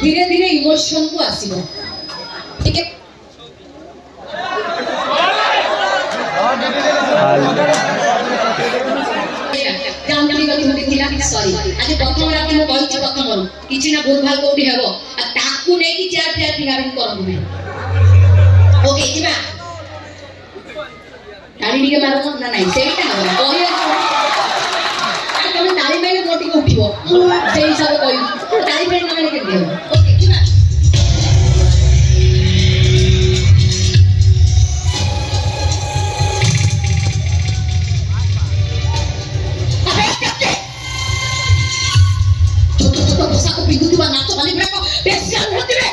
धीरे धीरे इमोशन को आसीबो ठीक है जानकारी गति होती थिला सॉरी आज प्रथम रात मो कहछि प्रथम किछि ना भूल भाल कोठी हेबो आ ताकू नै कि चार चार फिंगारिंग करबो नै ओके जिबा ताली के मारो ना नहीं सेटा हो कहियो तुम ताली मारे मोटी उठिबो सेई हिसाब कहि ताली मारे ना मारे के दियो ओके जिबा Pintu nato kali berapa? Besial hati be.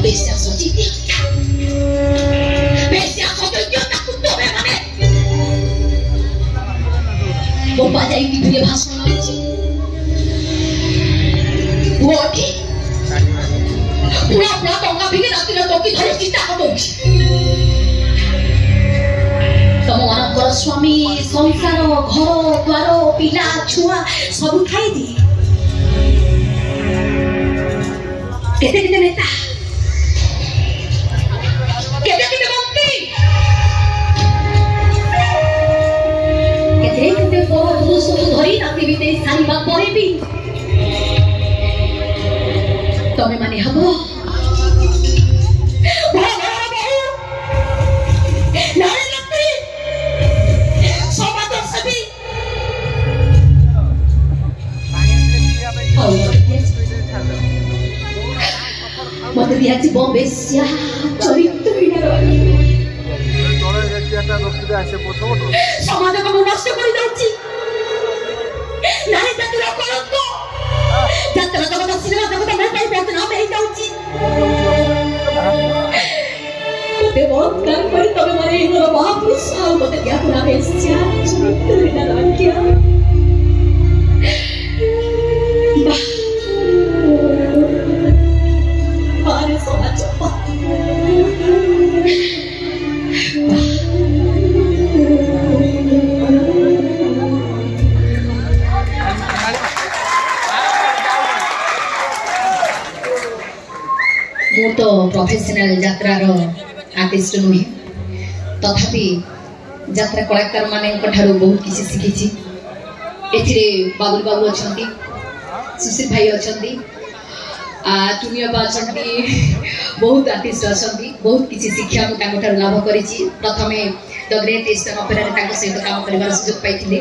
Besial soci dia. Besial soci dia takut tuh be mana? Bapak jadi itu dia bahasa lagi. Wadi. Pura-pura tongkat bikin nanti nanti harus kita kabur. तम मानकर स्वामी संसार घर द्वार पिला छुआ सब खाई दी केते केते नेता केते केते मंत्री केते केते पुरुष धरी राति बिते सारिबा परे भी तमे माने हबो मत दिया ची बॉम्बे सिया चरित्र बिना समाज को नष्ट कर जाउची नाही ततुरा कलंक जतरा जगत सिनेमा जगत में पाई बात ना में जाउची ते बहुत काम करे तबे मारे इनो महापुरुष आ मत दिया पुना बेसिया चरित्र बिना राखिया मु तो प्रोफेशनल यात्रार आर्टिस्ट नुहे तथापि यात्रा कलाकार माने बहुत किसी शिखी एथिरे बाबुल बाबू अच्छा सुशील भाई अच्छा टुनिया अच्छा बहुत आर्टिस्ट अच्छा बहुत किसी शिक्षा मुझे लाभ करी प्रथमे द ग्रेट ईस्टर्न ऑपेरा सहित काम कर सुजोग पाई।